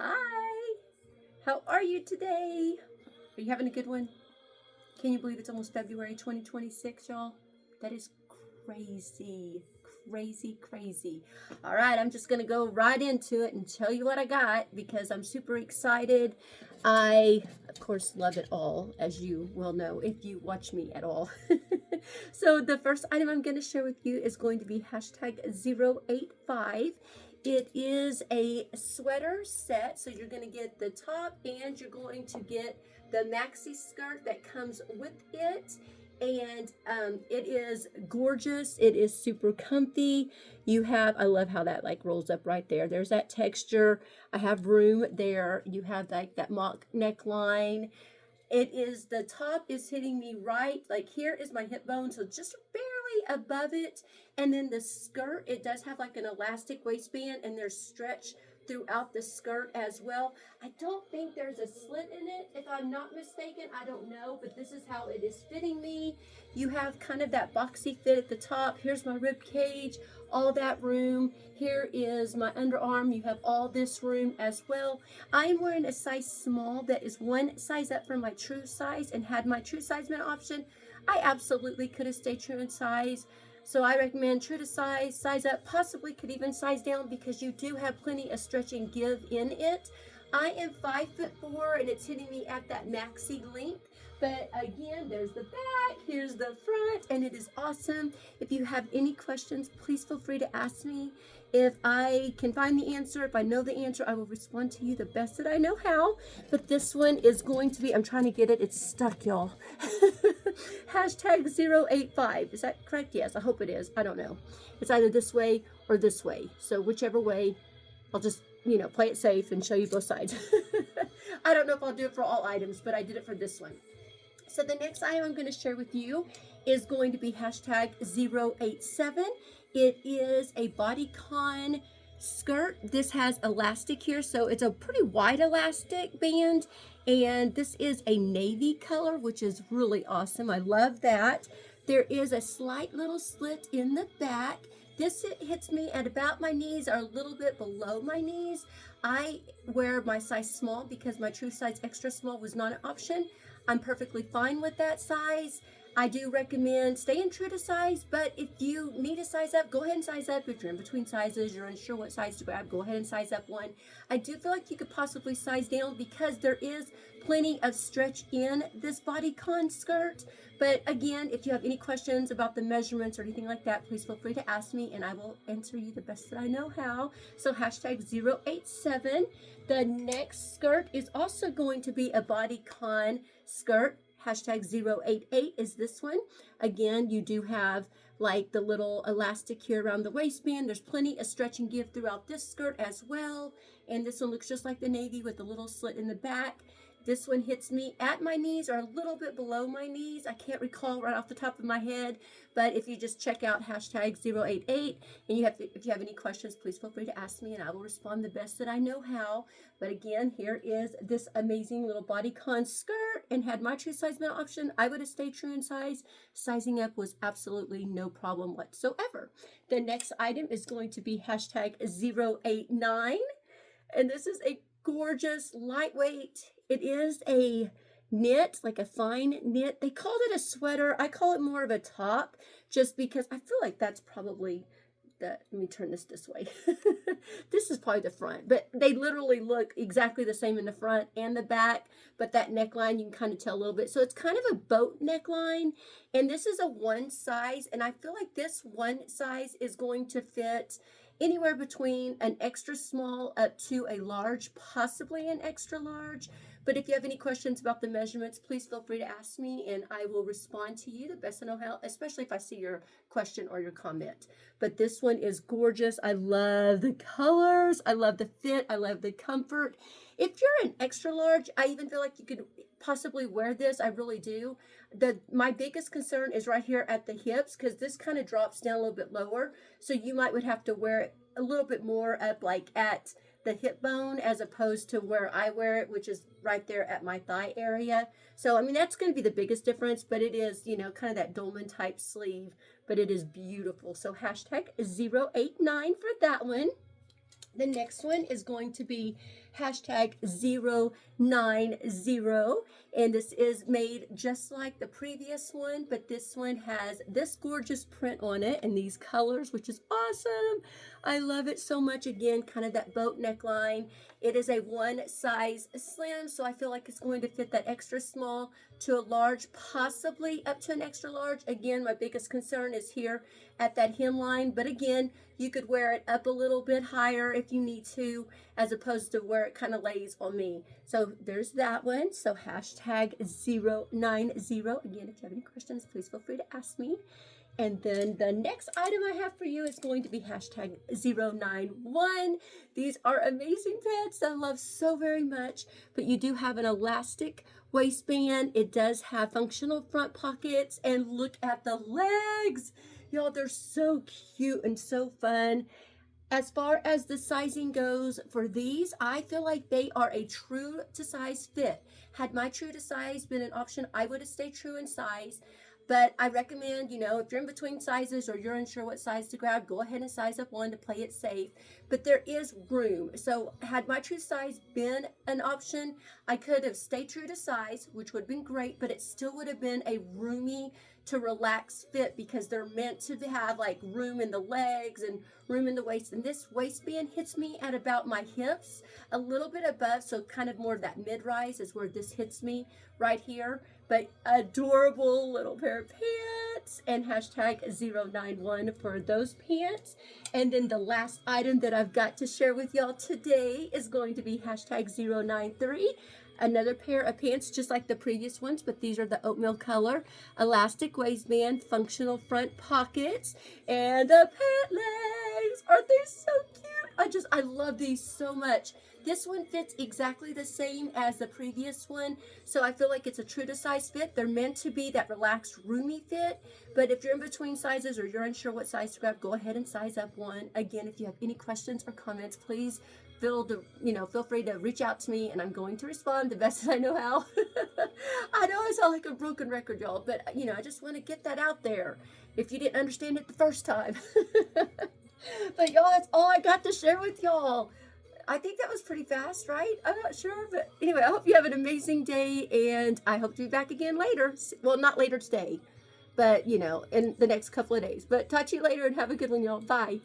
Hi, how are you today? Are you having a good one? Can you believe it's almost February 2026, y'all? That is crazy, crazy, crazy. All right, I'm just gonna go right into it and tell you what I got because I'm super excited. I, of course, love it all, as you well know if you watch me at all. So the first item I'm going to share with you is going to be #085. It is a sweater set, so you're going to get the top and you're going to get the maxi skirt that comes with it. And it is gorgeous. It is super comfy. You have, I love how that like rolls up right there. There's that texture. I have room there. You have like that mock neckline. It is, the top is hitting me right, like here is my hip bone, so just barely above it. And then the skirt, it does have like an elastic waistband and there's stretch throughout the skirt as well. I don't think there's a slit in it, if I'm not mistaken. I don't know, but this is how it is fitting me. You have kind of that boxy fit at the top. Here's my rib cage, all that room. Here is my underarm. You have all this room as well. I am wearing a size small that is one size up from my true size, and had my true size been an option, I absolutely could have stayed true in size. So I recommend true to size, size up, possibly could even size down because you do have plenty of stretch and give in it. I am 5'4" and it's hitting me at that maxi length. But again, there's the back, here's the front, and it is awesome. If you have any questions, please feel free to ask me. If I can find the answer, if I know the answer, I will respond to you the best that I know how. But this one is going to be, I'm trying to get it, it's stuck, y'all. #085. Is that correct? Yes, I hope it is. I don't know. It's either this way or this way. So whichever way, I'll just, play it safe and show you both sides. I don't know if I'll do it for all items, but I did it for this one. So the next item I'm going to share with you is going to be #087. It is a bodycon skirt. This has elastic here, so it's a pretty wide elastic band, and this is a navy color, which is really awesome. I love that. There is a slight little slit in the back. This hits me at about my knees or a little bit below my knees. I wear my size small because my true size extra small was not an option. I'm perfectly fine with that size. I do recommend staying true to size, but if you need to size up, go ahead and size up. If you're in between sizes, you're unsure what size to grab, go ahead and size up one. I do feel like you could possibly size down because there is plenty of stretch in this bodycon skirt. But again, if you have any questions about the measurements or anything like that, please feel free to ask me and I will answer you the best that I know how. So #087. The next skirt is also going to be a bodycon skirt. #088 is this one. Again, you do have like the little elastic here around the waistband. There's plenty of stretch and give throughout this skirt as well. And this one looks just like the navy with the little slit in the back. This one hits me at my knees or a little bit below my knees. I can't recall right off the top of my head, but if you just check out #088 and if you have any questions, please feel free to ask me and I will respond the best that I know how. But again, here is this amazing little bodycon skirt, and had my true size been an option, I would have stayed true in size. Sizing up was absolutely no problem whatsoever. The next item is going to be #089, and this is a gorgeous lightweight. It is a knit, like a fine knit. They called it a sweater. I call it more of a top just because I feel like that's probably let me turn this way. This is probably the front, but they literally look exactly the same in the front and the back, but that neckline you can kind of tell a little bit. So it's kind of a boat neckline, and this is a one size, and I feel like this one size is going to fit anywhere between an extra small up to a large, possibly an extra large. But if you have any questions about the measurements, please feel free to ask me and I will respond to you the best I know how, especially if I see your question or your comment. But this one is gorgeous. I love the colors. I love the fit. I love the comfort. If you're an extra large, I even feel like you could possibly wear this. I really do. My biggest concern is right here at the hips because this kind of drops down a little bit lower. So you would have to wear it a little bit more up like at the hip bone as opposed to where I wear it, which is right there at my thigh area. So, I mean, that's going to be the biggest difference, but it is, kind of that dolman type sleeve, but it is beautiful. So #089 for that one. The next one is going to be hashtag 090. And this is made just like the previous one, but this one has this gorgeous print on it and these colors, which is awesome. I love it so much. Again, kind of that boat neckline. It is a one size slim, so I feel like it's going to fit that extra small to a large, possibly up to an extra large. Again, my biggest concern is here at that hemline, but again, you could wear it up a little bit higher if you need to, as opposed to where it kind of lays on me. So there's that one. So hashtag 090. Again, if you have any questions, please feel free to ask me. And then the next item I have for you is going to be hashtag 091. These are amazing pants that I love so very much, but you do have an elastic waistband. It does have functional front pockets, and look at the legs. Y'all, they're so cute and so fun. As far as the sizing goes for these, I feel like they are a true to size fit. Had my true to size been an option, I would have stayed true in size. But I recommend, you know, if you're in between sizes or you're unsure what size to grab, go ahead and size up one to play it safe. But there is room. So had my true size been an option, I could have stayed true to size, which would have been great, but it still would have been a roomy to relax fit, because they're meant to have like room in the legs and room in the waist. And this waistband hits me at about my hips, a little bit above, so kind of more of that mid-rise is where this hits me right here. But adorable little pair of pants, and hashtag 091 for those pants. And then the last item that I've got to share with y'all today is going to be hashtag 093. Another pair of pants just like the previous ones, but these are the oatmeal color, elastic waistband, functional front pockets, and the pant legs. Aren't they so cute? I love these so much. This one fits exactly the same as the previous one, so I feel like it's a true to size fit. They're meant to be that relaxed, roomy fit, but if you're in between sizes or you're unsure what size to grab, go ahead and size up one. Again, if you have any questions or comments, please feel free to reach out to me, and I'm going to respond the best as I know how. I know I sound like a broken record, y'all, but I just want to get that out there if you didn't understand it the first time. But y'all, that's all I got to share with y'all. I think that was pretty fast, right? I'm not sure, but anyway, I hope you have an amazing day, and I hope to be back again later. Well, not later today, but in the next couple of days. But talk to you later, and have a good one, y'all. Bye.